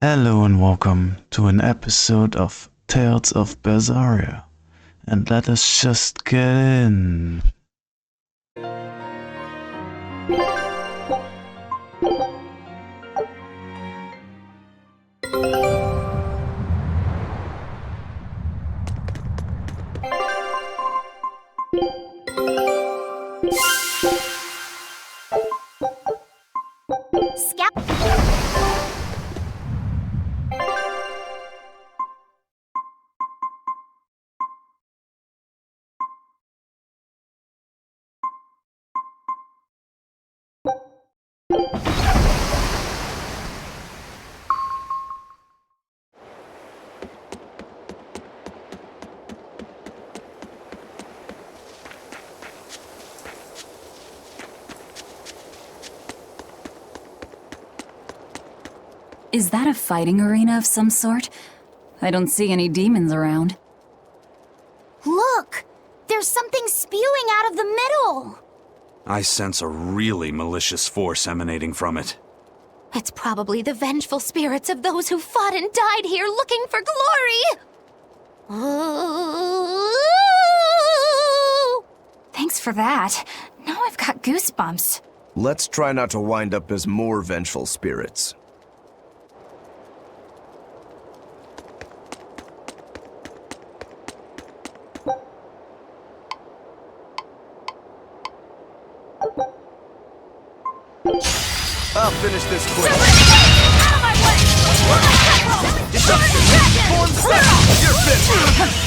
Hello and welcome to an episode of Tales of Berseria. And let us just get in. Is that a fighting arena of some sort? I don't see any demons around. Look! There's something spewing out of the middle! I sense a really malicious force emanating from it. It's probably the vengeful spirits of those who fought and died here looking for glory! Ooh. Thanks for that. Now I've got goosebumps. Let's try not to wind up as more vengeful spirits. I'll finish this quick. Out of my way! You're finished!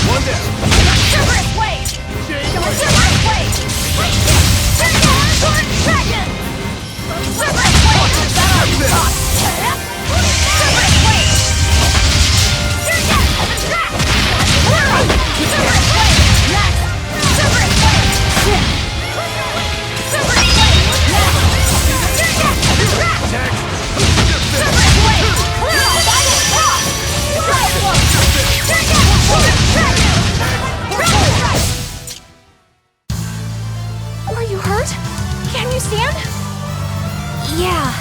One down. Are you hurt? Can you stand? Yeah.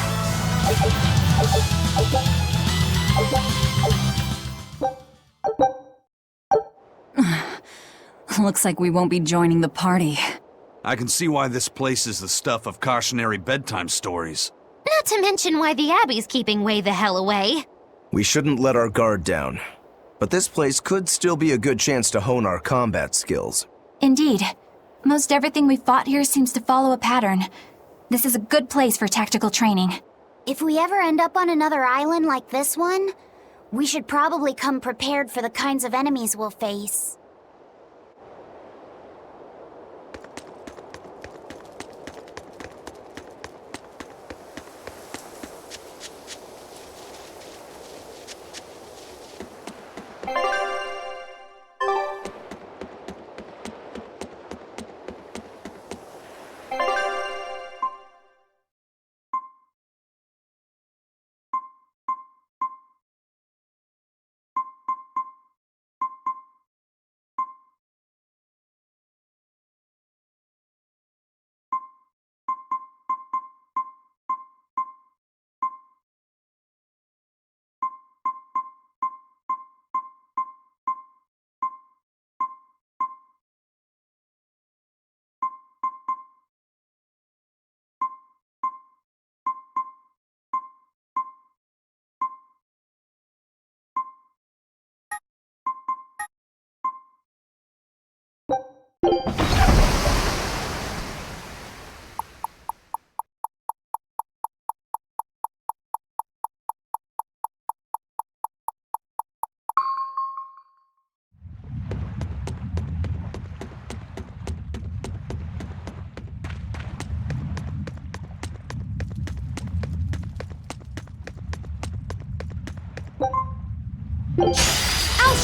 Looks like we won't be joining the party. I can see why this place is the stuff of cautionary bedtime stories. Not to mention why the Abbey's keeping way the hell away. We shouldn't let our guard down. But this place could still be a good chance to hone our combat skills. Indeed. Most everything we fought here seems to follow a pattern. This is a good place for tactical training. If we ever end up on another island like this one, we should probably come prepared for the kinds of enemies we'll face.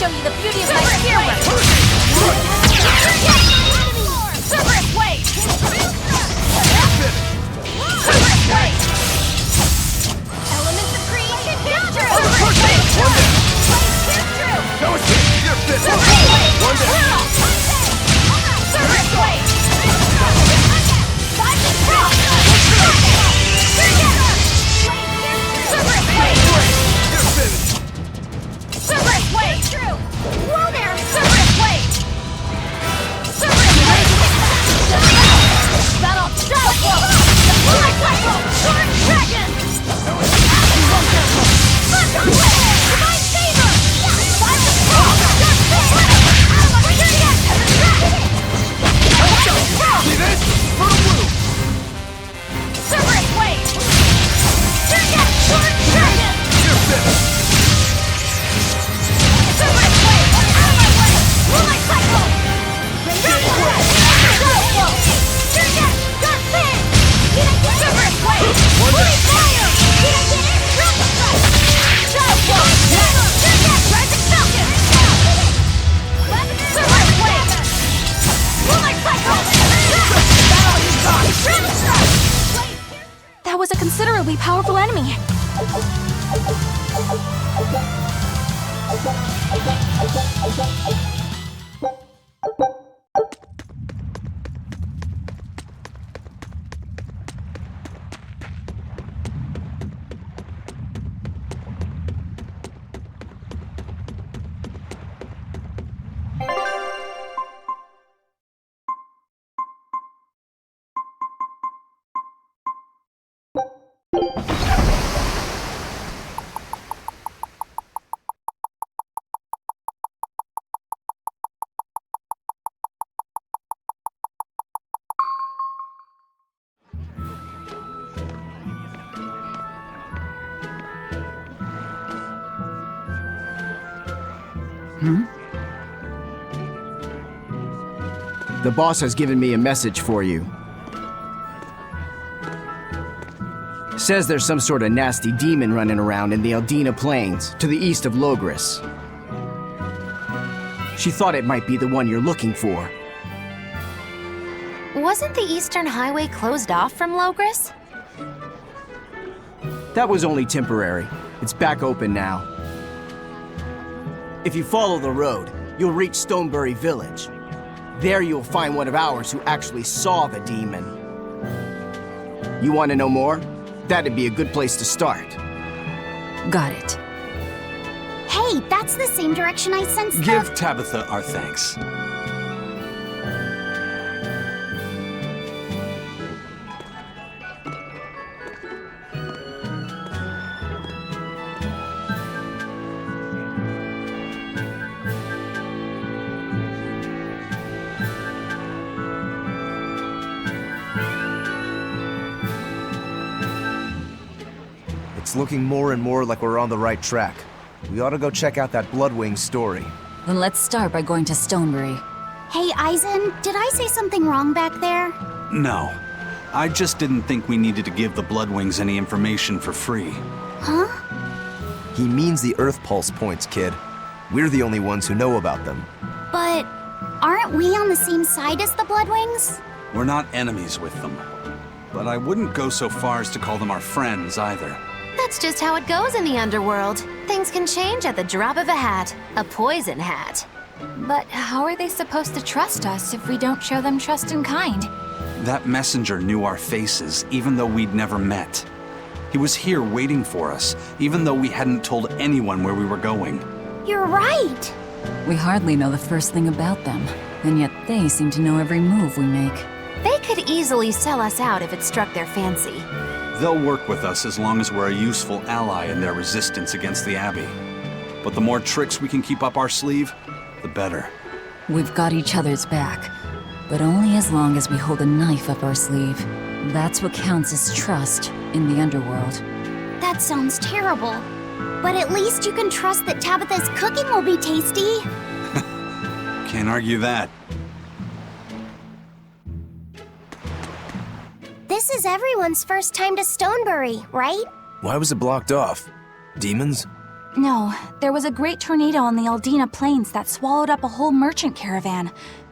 show you the beauty of my spear weapon. Cerberus Blade! Cerberus Blade! Elements of creation hit through! Cerberus Blade! No escape! You're fit! One down! Cerberus Blade! Cerberus Blade! You're finished! Cerberus Blade! Whoa there! Cerberus Blade! Cerberus Blade! Battle! Battle Flow! Light Cycle! Sword Dragon! Divine Favor! Violent Claw! See this? For the blue! Cerberus Blade! Sword Dragon! You're finished! Cerberus Blade! Out of my way! Light Cycle! Battle Flow! Gun Thing! Cerberus Blade! Holy Fire! Rapid Strike! Battle Flow! Rising Falcon! Cerberus Blade! Light Cycle! Rapid Strike! That was a considerably powerful enemy. The boss has given me a message for you. Says there's some sort of nasty demon running around in the Eldina Plains, to the east of Logris. She thought it might be the one you're looking for. Wasn't the Eastern Highway closed off from Logris? That was only temporary. It's back open now. If you follow the road, you'll reach Stonebury Village. There you'll find one of ours who actually saw the demon. You want to know more? That'd be a good place to start. Got it. Hey, that's the same direction I sensed the... Give Tabitha our thanks. It's looking more and more like we're on the right track. We ought to go check out that Bloodwing story. Then let's start by going to Stonebury. Hey, Eisen, did I say something wrong back there? No. I just didn't think we needed to give the Bloodwings any information for free. Huh? He means the Earth Pulse points, kid. We're the only ones who know about them. But aren't we on the same side as the Bloodwings? We're not enemies with them. But I wouldn't go so far as to call them our friends either. That's just how it goes in the underworld. Things can change at the drop of a hat. A poison hat. But how are they supposed to trust us if we don't show them trust in kind? That messenger knew our faces, even though we'd never met. He was here waiting for us, even though we hadn't told anyone where we were going. You're right. We hardly know the first thing about them, and yet they seem to know every move we make. They could easily sell us out if it struck their fancy. They'll work with us as long as we're a useful ally in their resistance against the Abbey. But the more tricks we can keep up our sleeve, the better. We've got each other's back, but only as long as we hold a knife up our sleeve. That's what counts as trust in the underworld. That sounds terrible. But at least you can trust that Tabitha's cooking will be tasty. Can't argue that. This is everyone's first time to Stonebury, right? Why was it blocked off? Demons? No, there was a great tornado on the Aldina Plains that swallowed up a whole merchant caravan.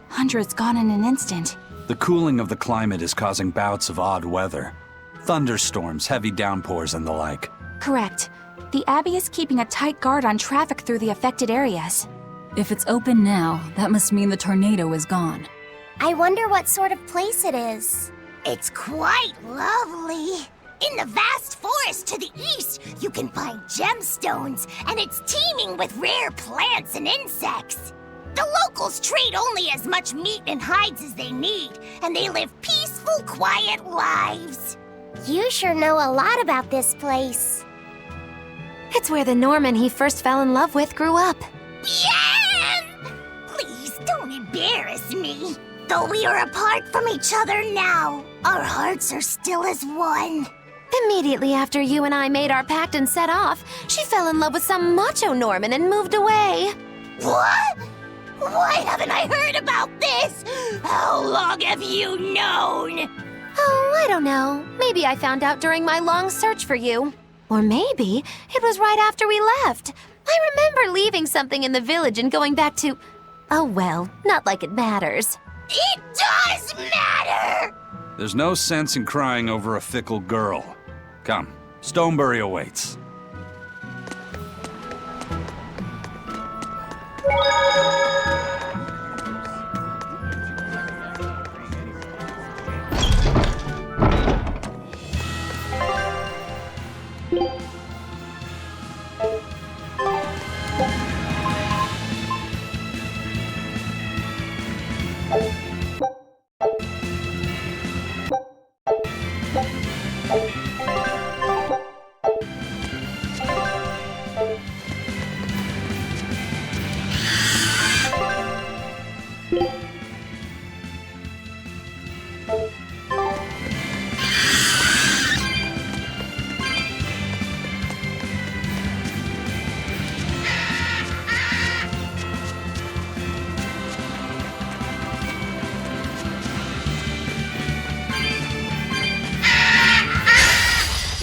Hundreds gone in an instant. The cooling of the climate is causing bouts of odd weather. Thunderstorms, heavy downpours, and the like. Correct. The Abbey is keeping a tight guard on traffic through the affected areas. If it's open now, that must mean the tornado is gone. I wonder what sort of place it is. It's quite lovely. In the vast forest to the east, you can find gemstones, and it's teeming with rare plants and insects. The locals trade only as much meat and hides as they need, and they live peaceful, quiet lives. You sure know a lot about this place. It's where the Norman he first fell in love with grew up. Bien! Please don't embarrass me. Though we are apart from each other now, our hearts are still as one. Immediately after you and I made our pact and set off, she fell in love with some macho Norman and moved away. What? Why haven't I heard about this? How long have you known? Oh, I don't know. Maybe I found out during my long search for you. Or maybe it was right after we left. I remember leaving something in the village and going back to... Oh well, not like it matters. It does matter! There's no sense in crying over a fickle girl. Come, Stonebury awaits.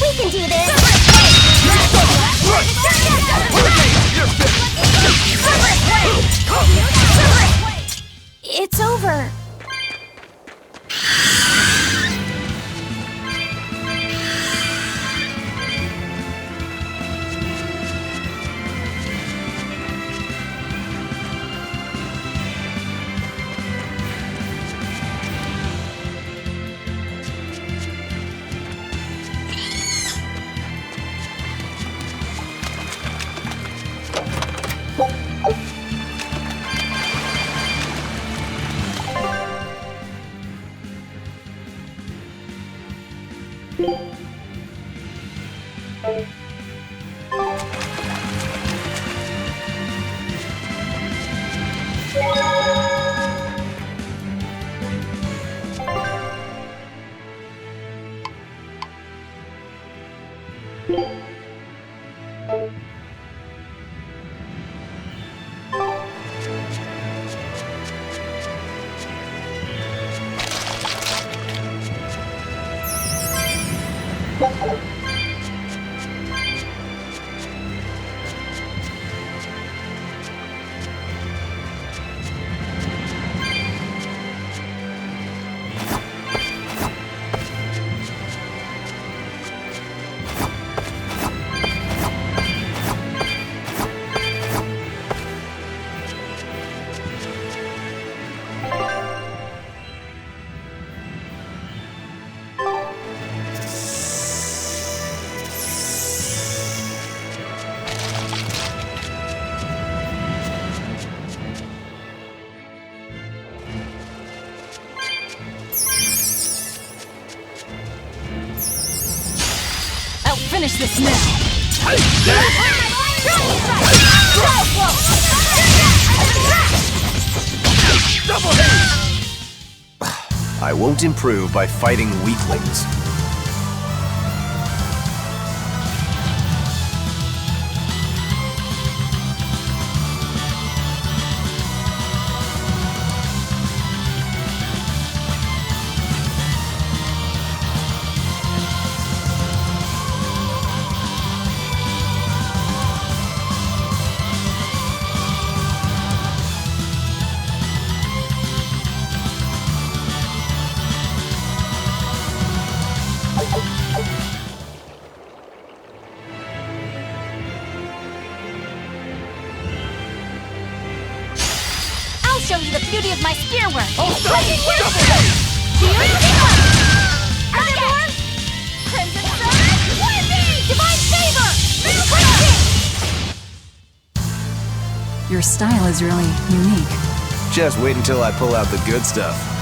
We can do this! It's over! Finish this now! I won't improve by fighting weaklings. firework! Oh, stop! Lightning wave! Double hit! Here we go! Are there more? Crimson Sun! Warping! Divine Favor! Malfunction! Your style is really unique. Just wait until I pull out the good stuff.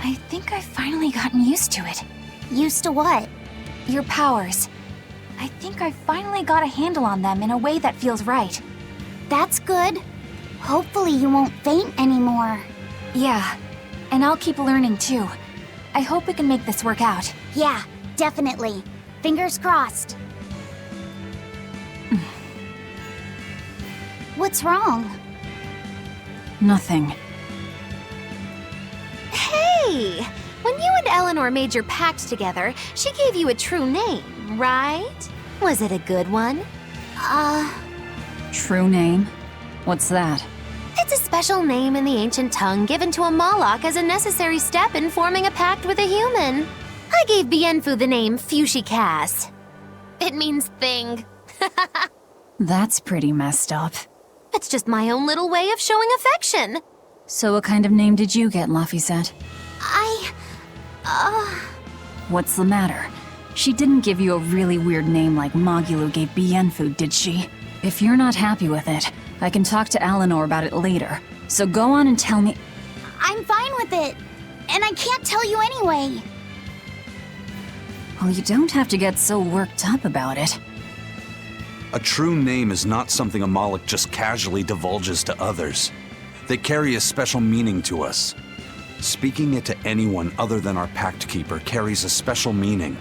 I think I've finally gotten used to it. Used to what? Your powers. I think I've finally got a handle on them in a way that feels right. That's good. Hopefully you won't faint anymore. Yeah, and I'll keep learning too. I hope we can make this work out. Yeah, definitely. Fingers crossed. What's wrong? Nothing. Hey! When you and Eleanor made your pact together, she gave you a true name, right? Was it a good one? True name? What's that? It's a special name in the ancient tongue given to a Moloch as a necessary step in forming a pact with a human. I gave Bienfu the name Fushicast. It means thing. That's pretty messed up. It's just my own little way of showing affection. So what kind of name did you get, Laphicet? What's the matter? She didn't give you a really weird name like Magulu gave Bienfu, did she? If you're not happy with it, I can talk to Eleanor about it later. So go on and tell me. I'm fine with it. And I can't tell you anyway. Well, you don't have to get so worked up about it. A true name is not something a Moloch just casually divulges to others. They carry a special meaning to us. Speaking it to anyone other than our Pact Keeper carries a special meaning.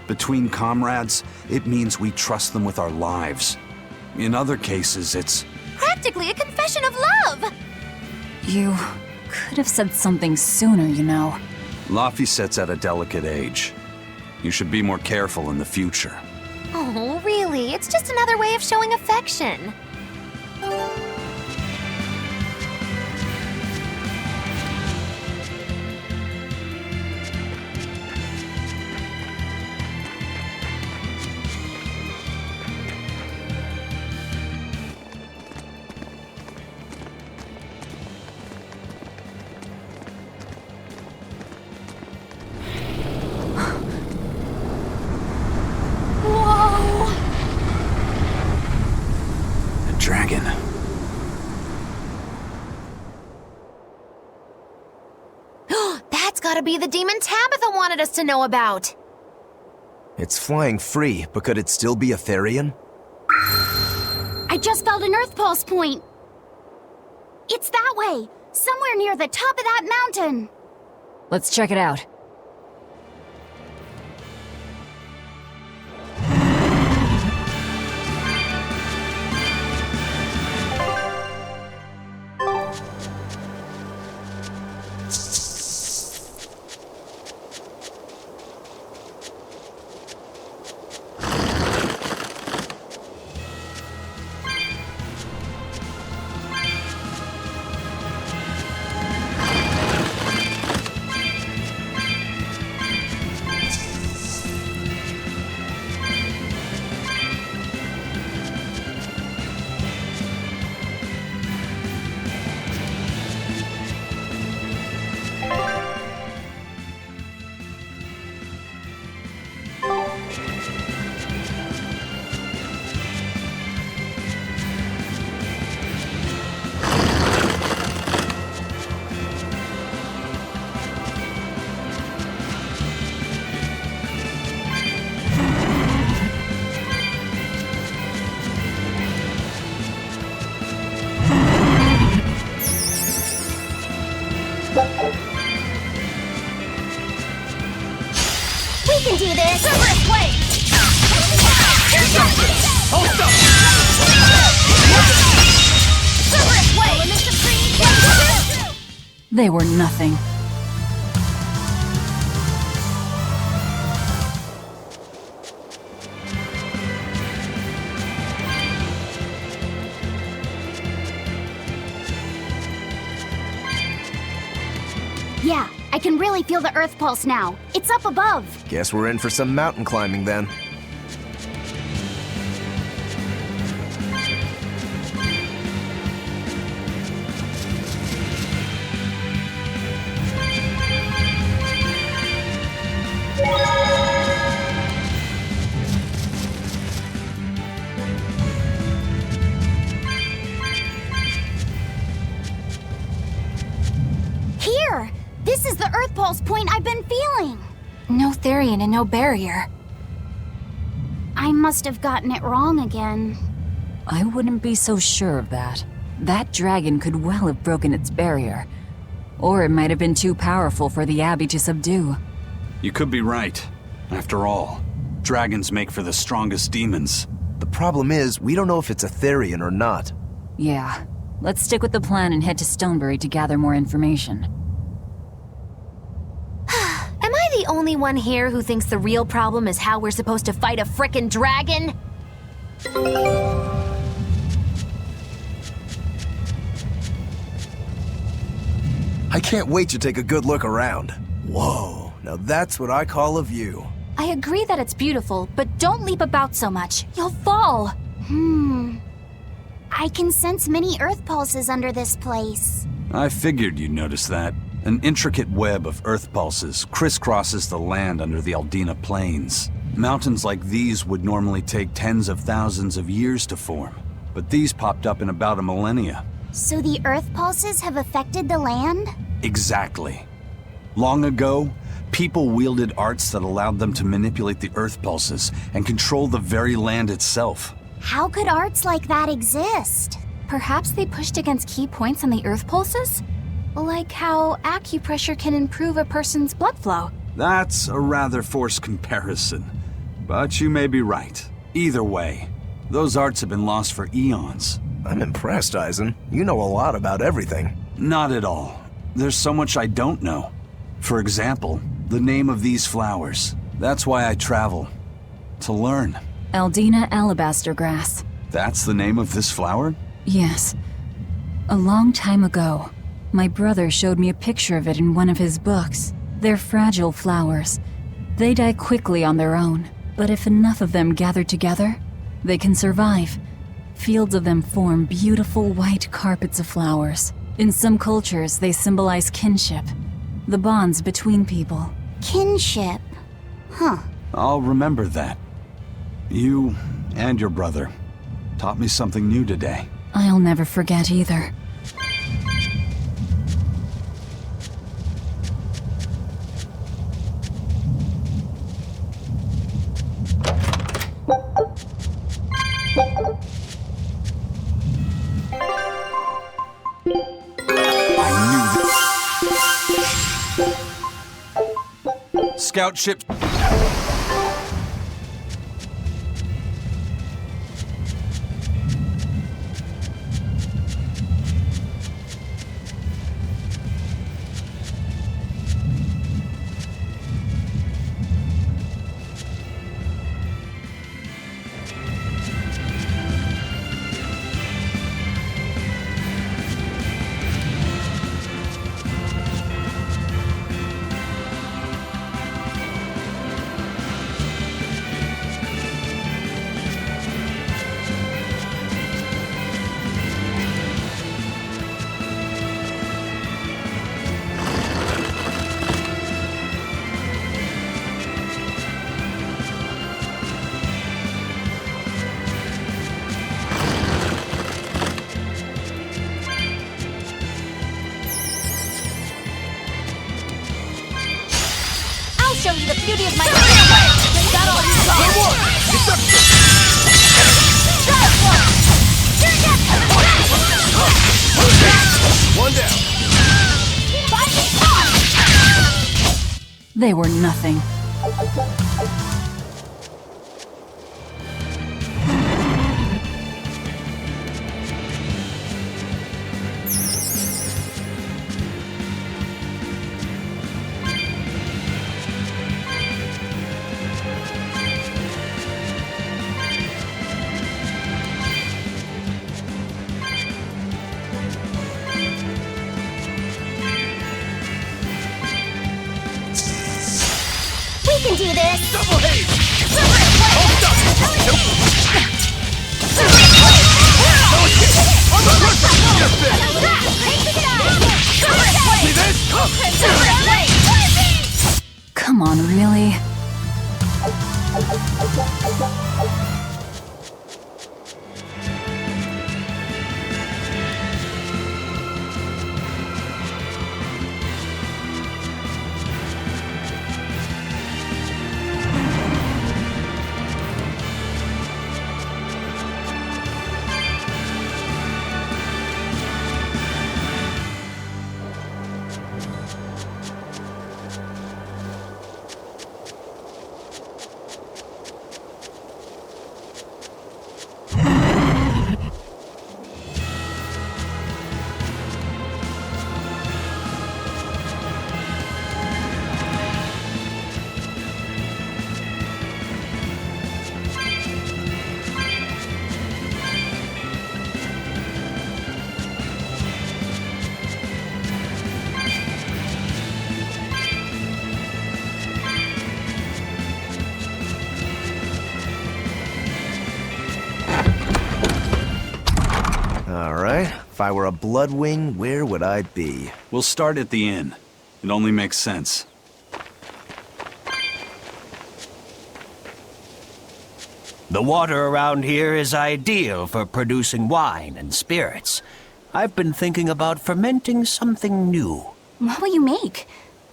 Between comrades, it means we trust them with our lives. In other cases, it's Practically a confession of love! You could have said something sooner, you know. Laphicet's at a delicate age. You should be more careful in the future. Oh, really? It's just another way of showing affection. Dragon. That's gotta be the demon Tabitha wanted us to know about. It's flying free, but could it still be a Therian? I just felt an Earth Pulse point. It's that way, somewhere near the top of that mountain. Let's check it out. They were nothing. Yeah, I can really feel the Earth pulse now. It's up above. Guess we're in for some mountain climbing then. Here! This is the Earth pulse point I've been feeling. No Therian and no barrier. I must have gotten it wrong again. I wouldn't be so sure of that. That dragon could well have broken its barrier. Or it might have been too powerful for the Abbey to subdue. You could be right. After all, dragons make for the strongest demons. The problem is, we don't know if it's a Therian or not. Yeah. Let's stick with the plan and head to Stonebury to gather more information. Am I the only one here who thinks the real problem is how we're supposed to fight a frickin' dragon? I can't wait to take a good look around. Whoa, now that's what I call a view. I agree that it's beautiful, but don't leap about so much. You'll fall. I can sense many Earth pulses under this place. I figured you'd notice that. An intricate web of earth pulses crisscrosses the land under the Aldina Plains. Mountains like these would normally take tens of thousands of years to form, but these popped up in about a millennia. So the Earth pulses have affected the land? Exactly. Long ago, people wielded arts that allowed them to manipulate the earth pulses and control the very land itself. How could arts like that exist? Perhaps they pushed against key points on the earth pulses? Like how acupressure can improve a person's blood flow. That's a rather forced comparison, but you may be right. Either way, those arts have been lost for eons. I'm impressed, Eisen. You know a lot about everything. Not at all. There's so much I don't know. For example, the name of these flowers. That's why I travel. To learn. Aldina alabaster grass. That's the name of this flower? Yes. A long time ago, my brother showed me a picture of it in one of his books. They're fragile flowers. They die quickly on their own, but if enough of them gather together, they can survive. Fields of them form beautiful white carpets of flowers. In some cultures, they symbolize kinship, the bonds between people. Kinship. Huh. I'll remember that. You and your brother taught me something new today. I'll never forget either. Scout ship. Show you the beauty of my Is that all you got? One down. They were nothing. do this! Double haze! Come on, really? Alright, if I were a Bloodwing, where would I be? We'll start at the inn. It only makes sense. The water around here is ideal for producing wine and spirits. I've been thinking about fermenting something new. What will you make?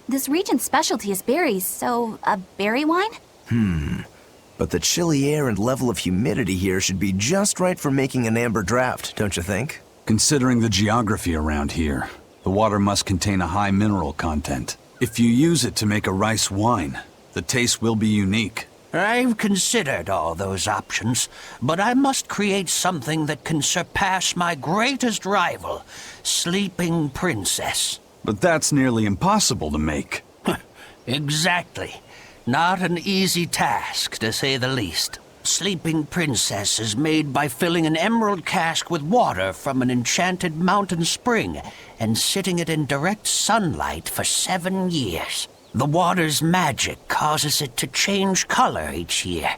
This region's specialty is berries, so a berry wine? But the chilly air and level of humidity here should be just right for making an amber draft, don't you think? Considering the geography around here, the water must contain a high mineral content. If you use it to make a rice wine, the taste will be unique. I've considered all those options, but I must create something that can surpass my greatest rival, Sleeping Princess. But that's nearly impossible to make. Exactly. Not an easy task, to say the least. Sleeping Princess is made by filling an emerald cask with water from an enchanted mountain spring and sitting it in direct sunlight for 7 years. The water's magic causes it to change color each year.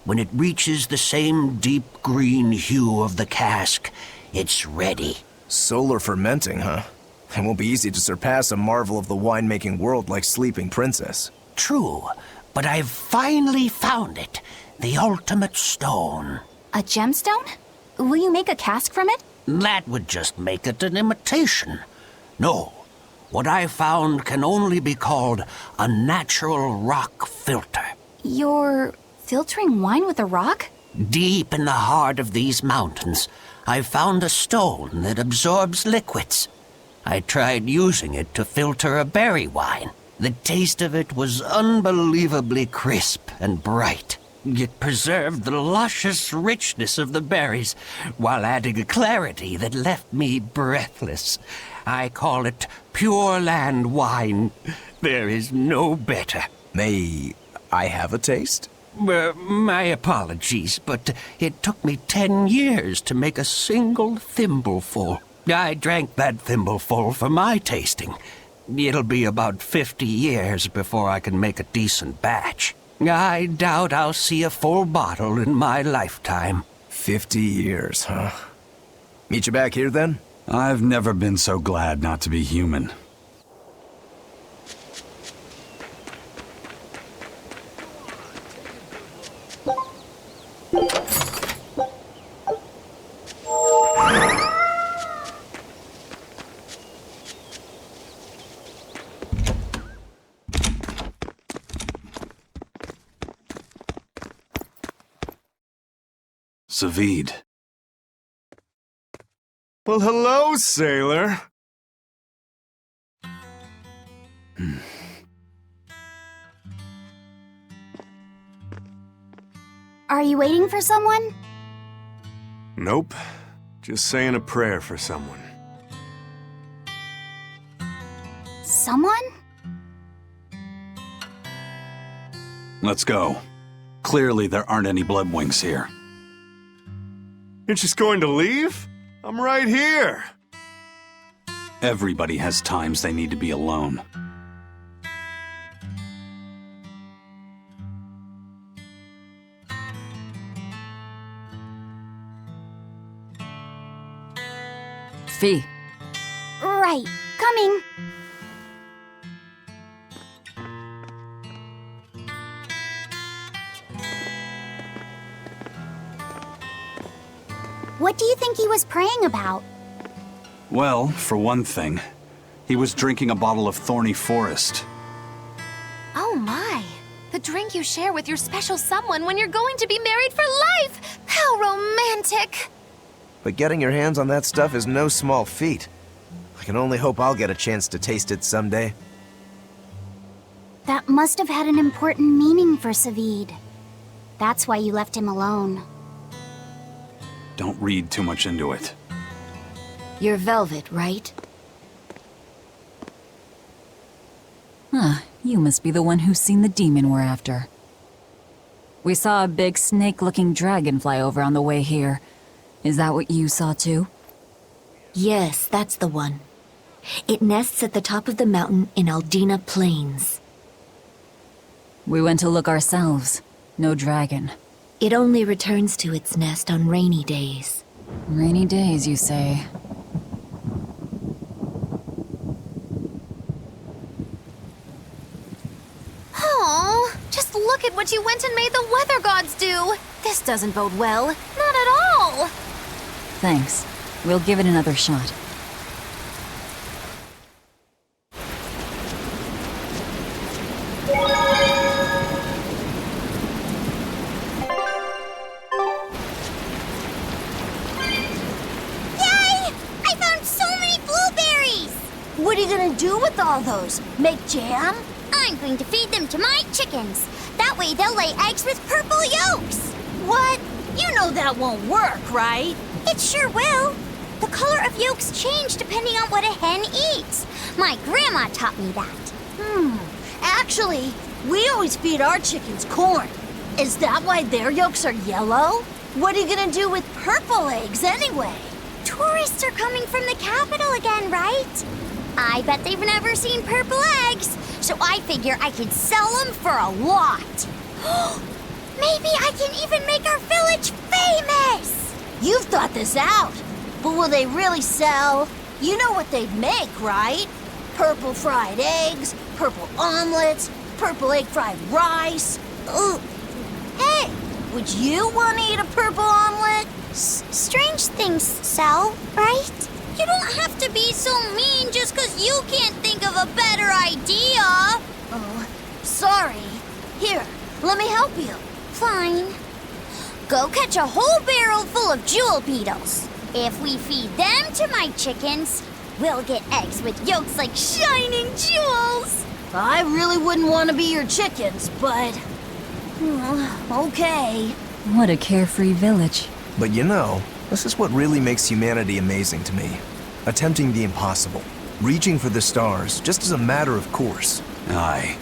When it reaches the same deep green hue of the cask, it's ready. Solar fermenting, huh? It won't be easy to surpass a marvel of the winemaking world like Sleeping Princess. True, but I've finally found it. The ultimate stone. A gemstone? Will you make a cask from it? That would just make it an imitation. No, what I found can only be called a natural rock filter. You're filtering wine with a rock? Deep in the heart of these mountains, I found a stone that absorbs liquids. I tried using it to filter a berry wine. The taste of it was unbelievably crisp and bright. It preserved the luscious richness of the berries, while adding a clarity that left me breathless. I call it Pure Land wine. There is no better. May I have a taste? My apologies, but it took me 10 years to make a single thimbleful. I drank that thimbleful for my tasting. It'll be about 50 years before I can make a decent batch. I doubt I'll see a full bottle in my lifetime. 50 years, huh? Meet you back here, then? I've never been so glad not to be human. Savid. Well, hello, sailor. Are you waiting for someone? Nope. Just saying a prayer for someone. Someone? Let's go. Clearly there aren't any Bloodwings here. You're just going to leave? I'm right here. Everybody has times they need to be alone. Fee. Right, coming. What do you think he was praying about? Well, for one thing, he was drinking a bottle of Thorny Forest. Oh my. The drink you share with your special someone when you're going to be married for life! How romantic! But getting your hands on that stuff is no small feat. I can only hope I'll get a chance to taste it someday. That must have had an important meaning for Savid. That's why you left him alone. Don't read too much into it. You're Velvet, right? Huh, you must be the one who's seen the demon we're after. We saw a big snake-looking dragon fly over on the way here. Is that what you saw too? Yes, that's the one. It nests at the top of the mountain in Aldina Plains. We went to look ourselves. No dragon. It only returns to its nest on rainy days. Rainy days, you say? Oh, just look at what you went and made the weather gods do! This doesn't bode well. Not at all! Thanks. We'll give it another shot. What are you gonna do with all those? Make jam? I'm going to feed them to my chickens. That way they'll lay eggs with purple yolks. What? You know that won't work, right? It sure will. The color of yolks change depending on what a hen eats. My grandma taught me that. Actually, we always feed our chickens corn. Is that why their yolks are yellow? What are you gonna do with purple eggs anyway? Tourists are coming from the capital again, right? I bet they've never seen purple eggs, so I figure I could sell them for a lot. Maybe I can even make our village famous! You've thought this out, but will they really sell? You know what they'd make, right? Purple fried eggs, purple omelets, purple egg fried rice. Ugh. Hey, would you want to eat a purple omelet? Strange things sell, right? You don't have to be so mean just because you can't think of a better idea. Oh, sorry. Here, let me help you. Fine. Go catch a whole barrel full of jewel beetles. If we feed them to my chickens, we'll get eggs with yolks like shining jewels. I really wouldn't want to be your chickens, but... okay. What a carefree village. But you know, this is what really makes humanity amazing to me. Attempting the impossible. Reaching for the stars, just as a matter of course. Aye.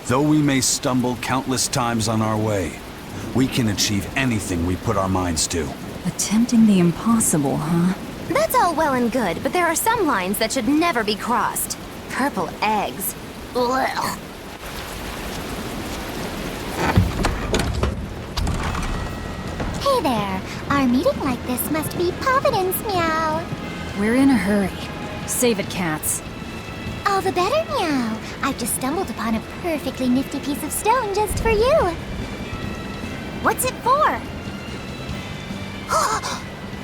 Though we may stumble countless times on our way, we can achieve anything we put our minds to. Attempting the impossible, huh? That's all well and good, but there are some lines that should never be crossed. Purple eggs. Ugh. Hey there. Our meeting like this must be Providence, meow. We're in a hurry. Save it, cats. All the better, meow. I've just stumbled upon a perfectly nifty piece of stone just for you. What's it for?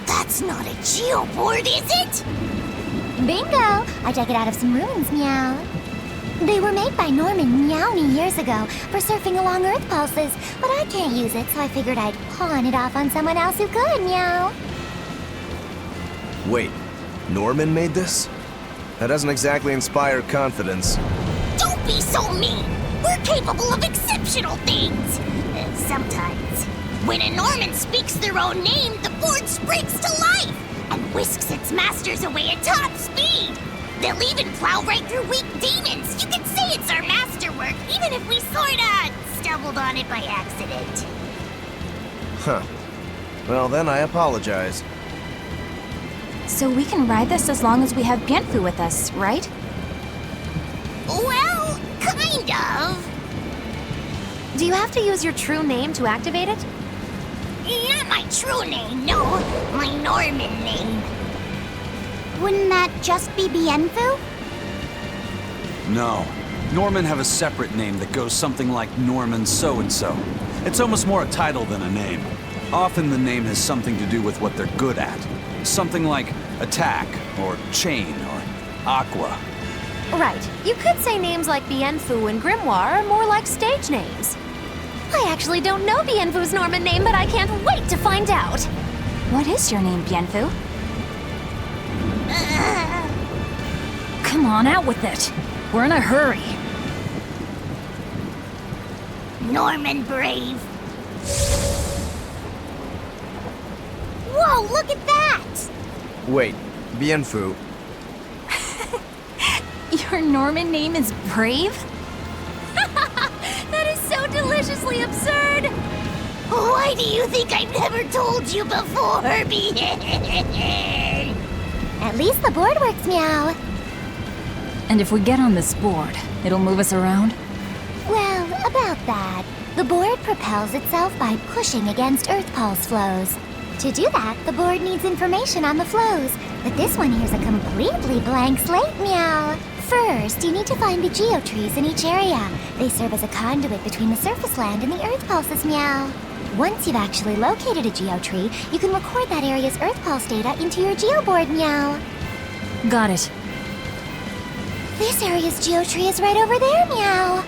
That's not a geoboard, is it? Bingo! I dug it out of some ruins, meow. They were made by Norman Meowny years ago for surfing along Earth pulses, but I can't use it, so I figured I'd pawn it off on someone else who could, meow. Wait, Norman made this? That doesn't exactly inspire confidence. Don't be so mean! We're capable of exceptional things! Sometimes. When a Norman speaks their own name, the board springs to life and whisks its masters away at top speed. They'll even plow right through weak demons. You can say it's our masterwork, even if we sorta stumbled on it by accident. Huh. Well, then I apologize. So we can ride this as long as we have Bienfu with us, right? Well, kind of. Do you have to use your true name to activate it? Not my true name, no. My Norman name. Wouldn't that just be Bienfu? No. Norman have a separate name that goes something like Norman so-and-so. It's almost more a title than a name. Often the name has something to do with what they're good at. Something like attack, or chain, or aqua. Right. You could say names like Bienfu and Grimoire are more like stage names. I actually don't know Bienfu's Norman name, but I can't wait to find out. What is your name, Bienfu? Come on, out with it. We're in a hurry. Norman Brave. Whoa, look at that! Wait, Bienfu. Your Norman name is Brave? That is so deliciously absurd! Why do you think I've never told you before, At least the board works, Meow. And if we get on this board, it'll move us around? Well, about that. The board propels itself by pushing against Earth Pulse flows. To do that, the board needs information on the flows. But this one here's a completely blank slate, Meow. First, you need to find the geotrees in each area. They serve as a conduit between the surface land and the Earth Pulses, Meow. Once you've actually located a geotree, you can record that area's Earth Pulse data into your geoboard, Meow. Got it. This area's geotree is right over there, Meow.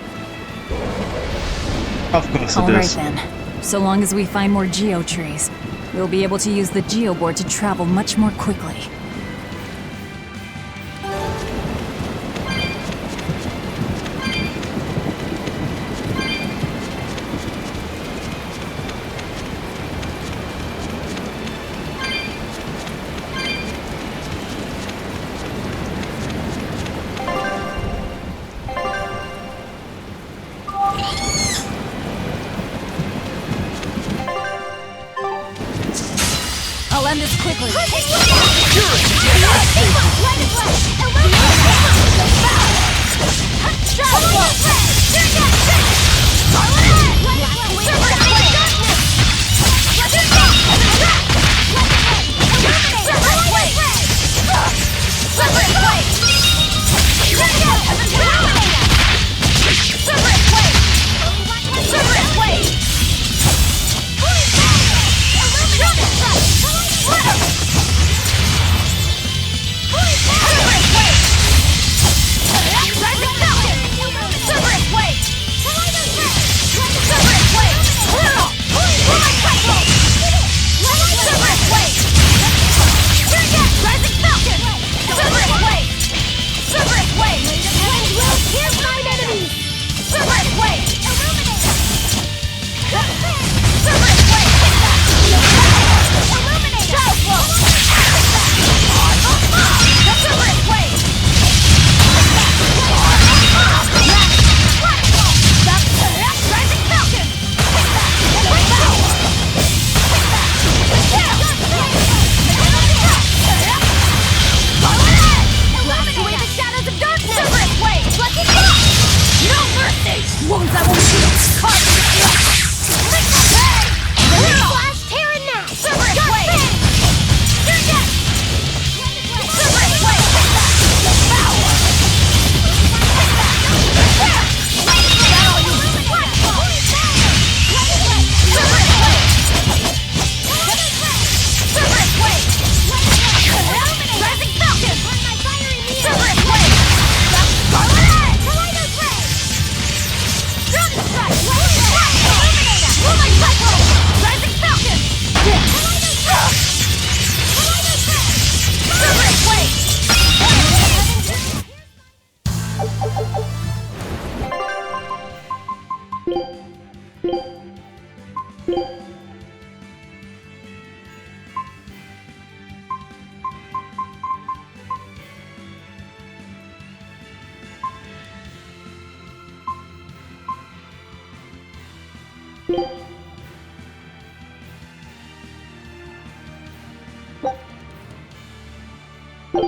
Of course it Alright is. then. So long as we find more geotrees, we'll be able to use the geoboard to travel much more quickly. I'll end this quickly.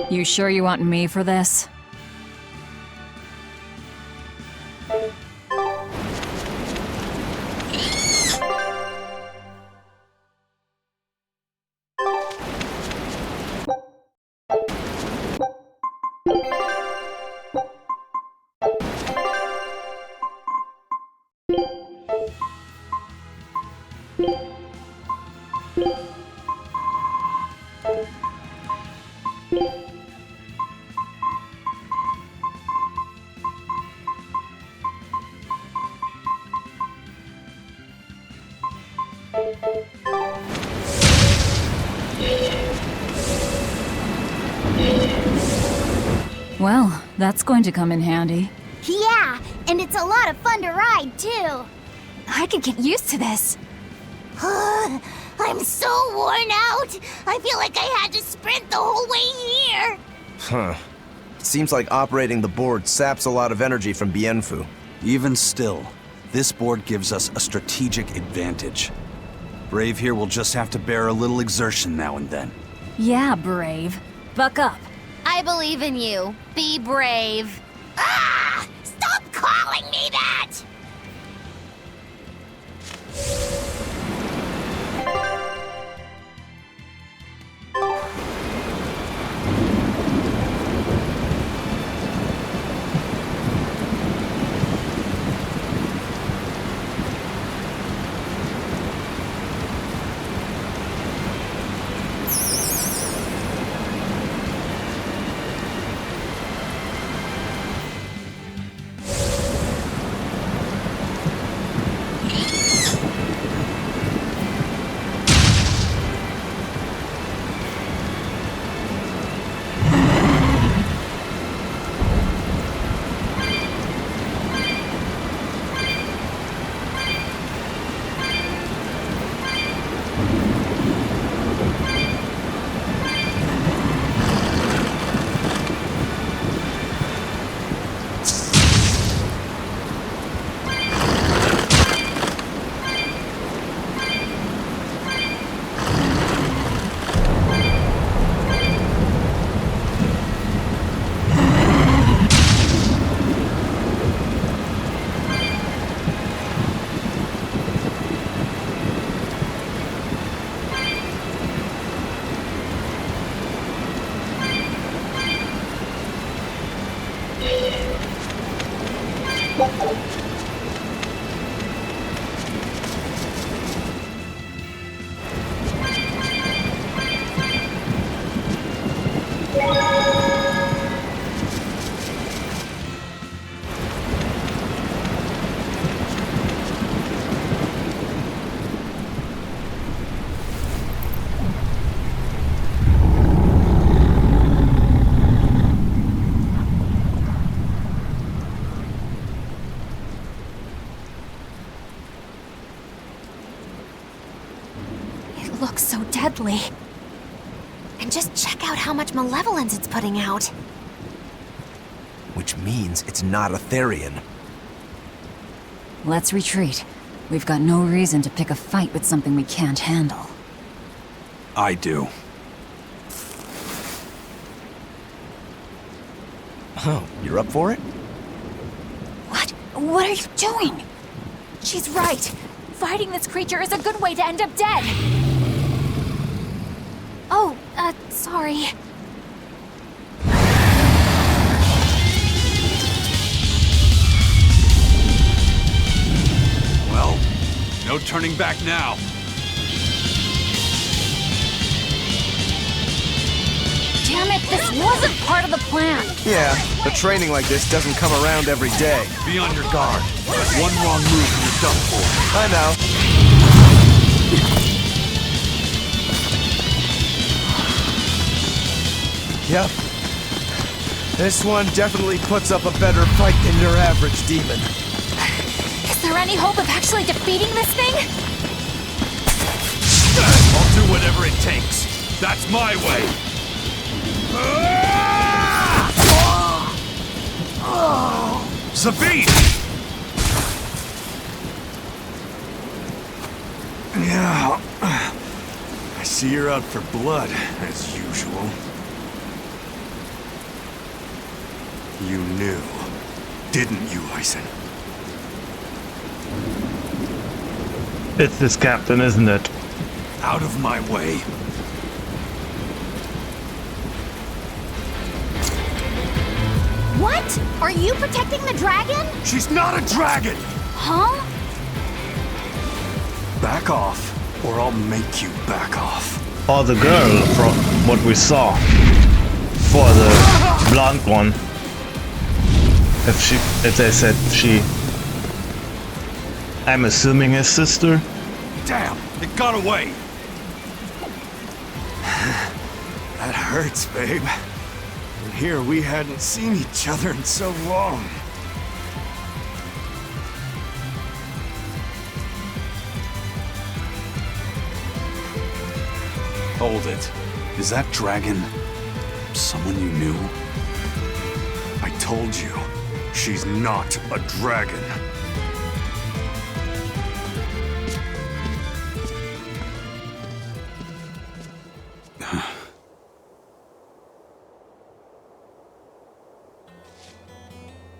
You sure you want me for this? Well, that's going to come in handy. Yeah, and it's a lot of fun to ride, too. I could get used to this. I'm so worn out. I feel like I had to sprint the whole way here. Huh. Seems like operating the board saps a lot of energy from Bienfu. Even still, this board gives us a strategic advantage. Brave here will just have to bear a little exertion now and then. Yeah, Brave. Buck up. I believe in you. Be brave. Ah! Stop calling me that! It looks so deadly. And just check out how much malevolence it's putting out. Which means it's not a Therian. Let's retreat. We've got no reason to pick a fight with something we can't handle. I do. Oh, you're up for it? What? What are you doing? She's right. Fighting this creature is a good way to end up dead. Oh, sorry. Well, no turning back now. Damn it, this wasn't part of the plan! Yeah, but training like this doesn't come around every day. Be on your guard. One wrong move and you're done for. I know. Yep. This one definitely puts up a better fight than your average demon. Is there any hope of actually defeating this thing? I'll do whatever it takes. That's my way. Sabine! Yeah. I see you're out for blood, as usual. You knew, didn't you, Eisen? It's this captain, isn't it? Out of my way. What? Are you protecting the dragon? She's not a dragon! Huh? Back off, or I'll make you back off. Or the girl from what we saw. For the blonde one. If they said she. I'm assuming his sister. Damn, it got away. That hurts, babe. And here we hadn't seen each other in so long. Hold it. Is that dragon someone you knew? I told you, she's not a dragon.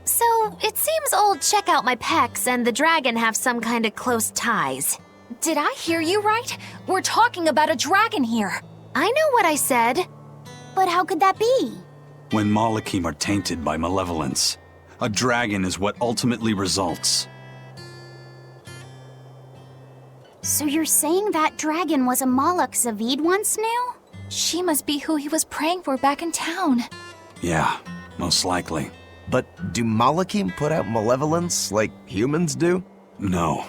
So, it seems old Check Out My Pecs and the dragon have some kind of close ties. Did I hear you right? We're talking about a dragon here. I know what I said. But how could that be? When Malachim are tainted by malevolence, a dragon is what ultimately results. So you're saying that dragon was a Moloch Zavid once knew? She must be who he was praying for back in town. Yeah, most likely. But do Malachim put out malevolence like humans do? No,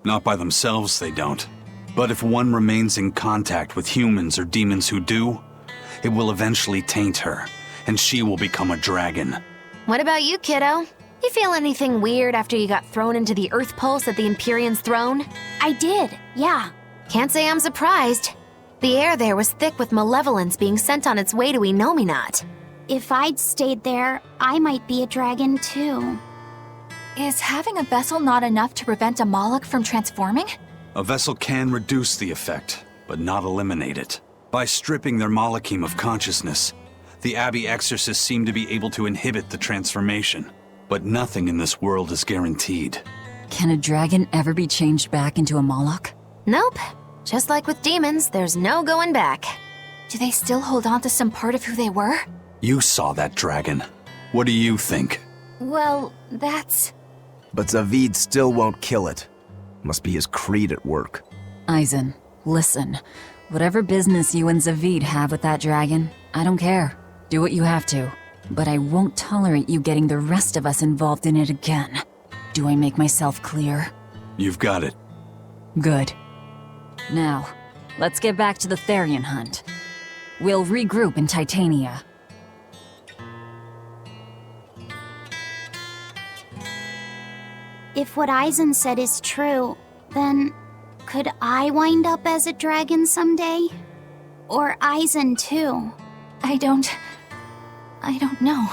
not by themselves they don't. But if one remains in contact with humans or demons who do, it will eventually taint her, and she will become a dragon. What about you, kiddo? You feel anything weird after you got thrown into the Earth Pulse at the Empyrean's throne? I did, yeah. Can't say I'm surprised. The air there was thick with malevolence being sent on its way to Enominat. If I'd stayed there, I might be a dragon too. Is having a vessel not enough to prevent a Moloch from transforming? A vessel can reduce the effect, but not eliminate it. By stripping their Malachim of consciousness, the Abbey exorcists seem to be able to inhibit the transformation. But nothing in this world is guaranteed. Can a dragon ever be changed back into a Moloch? Nope. Just like with demons, there's no going back. Do they still hold on to some part of who they were? You saw that dragon. What do you think? Well, that's... But Zavid still won't kill it. Must be his creed at work. Eisen, listen. Whatever business you and Zavid have with that dragon, I don't care. Do what you have to. But I won't tolerate you getting the rest of us involved in it again. Do I make myself clear? You've got it. Good. Now, let's get back to the Therian hunt. We'll regroup in Titania. If what Eisen said is true, then could I wind up as a dragon someday? Or Eisen too? I don't know.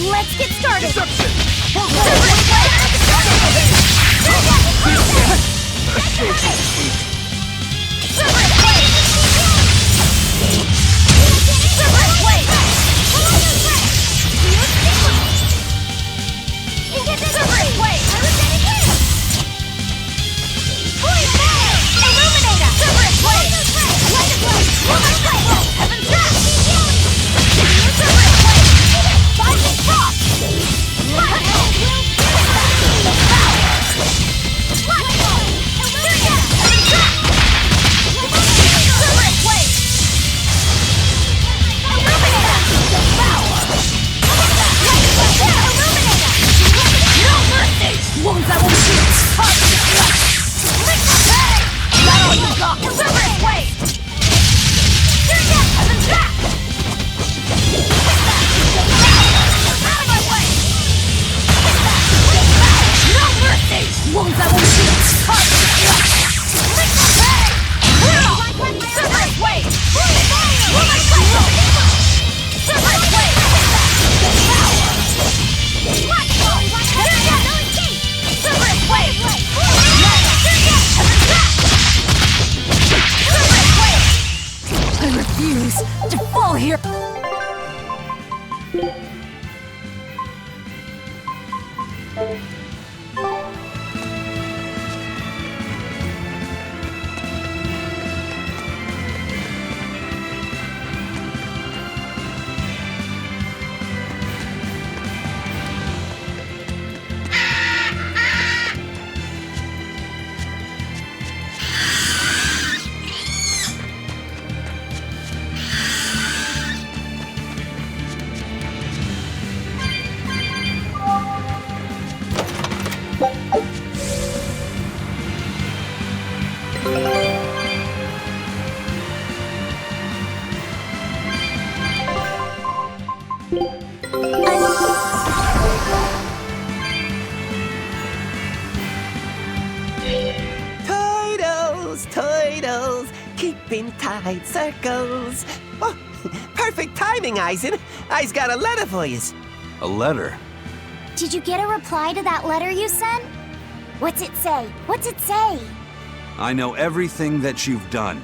Let's get started! Illuminator! Jeez, full here. Turtles, keeping tight circles. Oh, perfect timing, Eisen. I's got a letter for yous. A letter? Did you get a reply to that letter you sent? What's it say? What's it say? I know everything that you've done.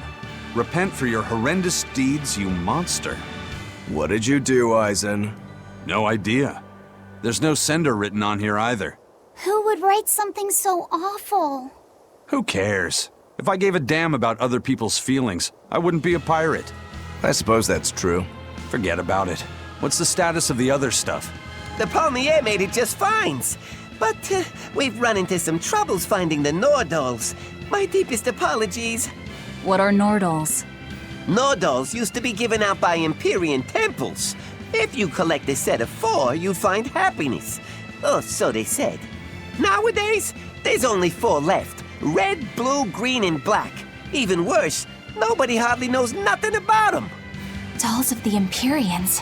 Repent for your horrendous deeds, you monster. What did you do, Eisen? No idea. There's no sender written on here either. Who would write something so awful? Who cares? If I gave a damn about other people's feelings, I wouldn't be a pirate. I suppose that's true. Forget about it. What's the status of the other stuff? The Palmier made it just fine. But we've run into some troubles finding the Nordals. My deepest apologies. What are Nordals? Nordals used to be given out by Empyrean temples. If you collect a set of 4, you find happiness. Oh, so they said. Nowadays, there's only 4 left. Red, blue, green, and black. Even worse, nobody hardly knows nothing about them. Dolls of the Empyreans.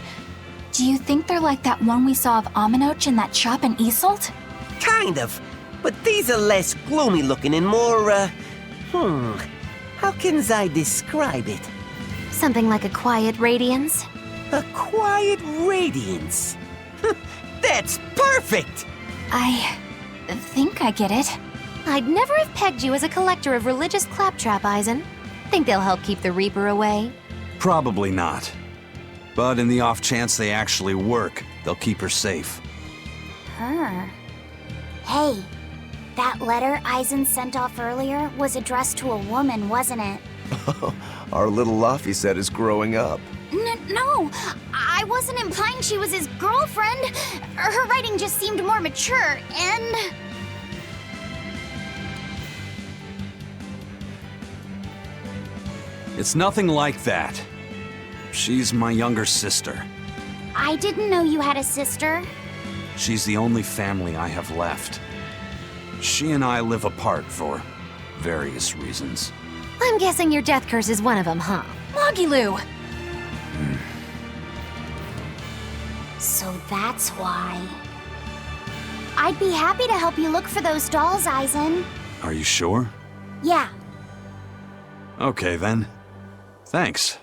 Do you think they're like that one we saw of Aminoch in that shop in Isolt? Kind of. But these are less gloomy looking and more, how can I describe it? Something like a quiet radiance? A quiet radiance. That's perfect! I think I get it. I'd never have pegged you as a collector of religious claptrap, Eisen. Think they'll help keep the Reaper away? Probably not. But in the off chance they actually work, they'll keep her safe. Her? Hey, that letter Eisen sent off earlier was addressed to a woman, wasn't it? Our little Laffy set is growing up. No, I wasn't implying she was his girlfriend. Her writing just seemed more mature, and... It's nothing like that. She's my younger sister. I didn't know you had a sister. She's the only family I have left. She and I live apart for various reasons. I'm guessing your death curse is one of them, huh? Mogiloo! So that's why. I'd be happy to help you look for those dolls, Eisen. Are you sure? Yeah. Okay then. Thanks.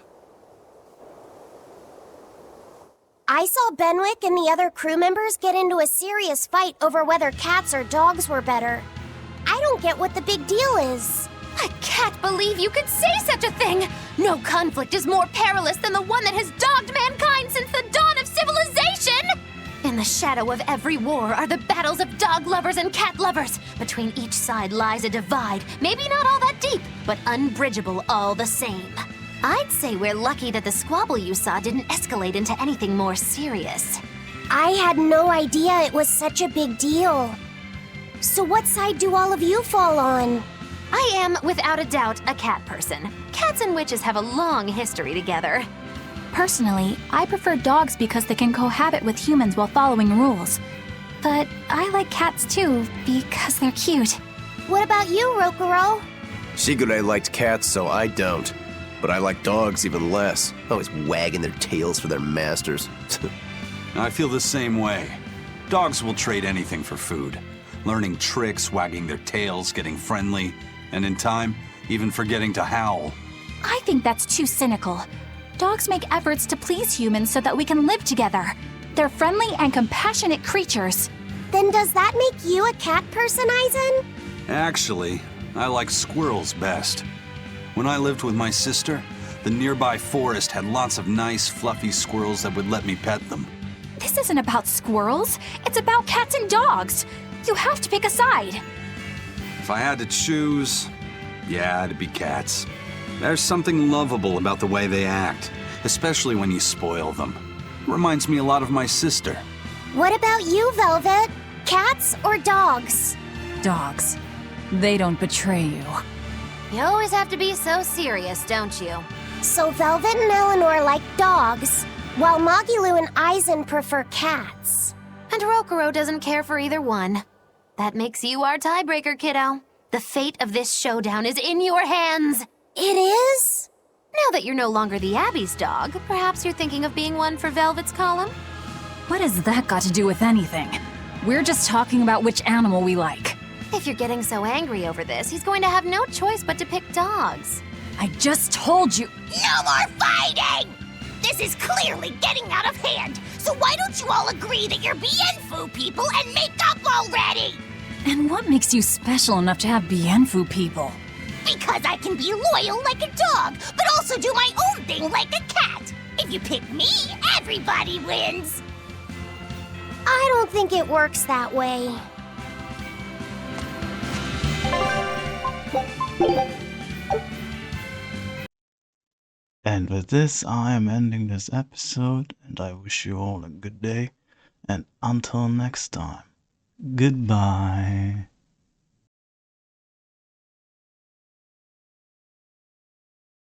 I saw Benwick and the other crew members get into a serious fight over whether cats or dogs were better. I don't get what the big deal is. I can't believe you could say such a thing! No conflict is more perilous than the one that has dogged mankind since the dawn of civilization! In the shadow of every war are the battles of dog lovers and cat lovers. Between each side lies a divide, maybe not all that deep, but unbridgeable all the same. I'd say we're lucky that the squabble you saw didn't escalate into anything more serious. I had no idea it was such a big deal. So what side do all of you fall on? I am, without a doubt, a cat person. Cats and witches have a long history together. Personally, I prefer dogs because they can cohabit with humans while following rules. But I like cats too, because they're cute. What about you, Rokuro? Shigure liked cats, so I don't. But I like dogs even less. Always wagging their tails for their masters. I feel the same way. Dogs will trade anything for food. Learning tricks, wagging their tails, getting friendly, and in time, even forgetting to howl. I think that's too cynical. Dogs make efforts to please humans so that we can live together. They're friendly and compassionate creatures. Then does that make you a cat person, Eisen? Actually, I like squirrels best. When I lived with my sister, The nearby forest had lots of nice, fluffy squirrels that would let me pet them. This isn't about squirrels. It's about cats and dogs. You have to pick a side. If I had to choose, yeah, it'd be cats. There's something lovable about the way they act, especially when you spoil them. Reminds me a lot of my sister. What about you, Velvet? Cats or dogs? Dogs. They don't betray you. You always have to be so serious, don't you? So Velvet and Eleanor like dogs, while Magilu and Aizen prefer cats. And Rokuro doesn't care for either one. That makes you our tiebreaker, kiddo. The fate of this showdown is in your hands. It is? Now that you're no longer the Abbey's dog, perhaps you're thinking of being one for Velvet's column? What has that got to do with anything? We're just talking about which animal we like. If you're getting so angry over this, he's going to have no choice but to pick dogs. I just told you. No more fighting! This is clearly getting out of hand, so why don't you all agree that you're Bienfu people and make up already? And what makes you special enough to have Bienfu people? Because I can be loyal like a dog, but also do my own thing like a cat. If you pick me, everybody wins. I don't think it works that way. And with this, I am ending this episode, and I wish you all a good day, and until next time, goodbye.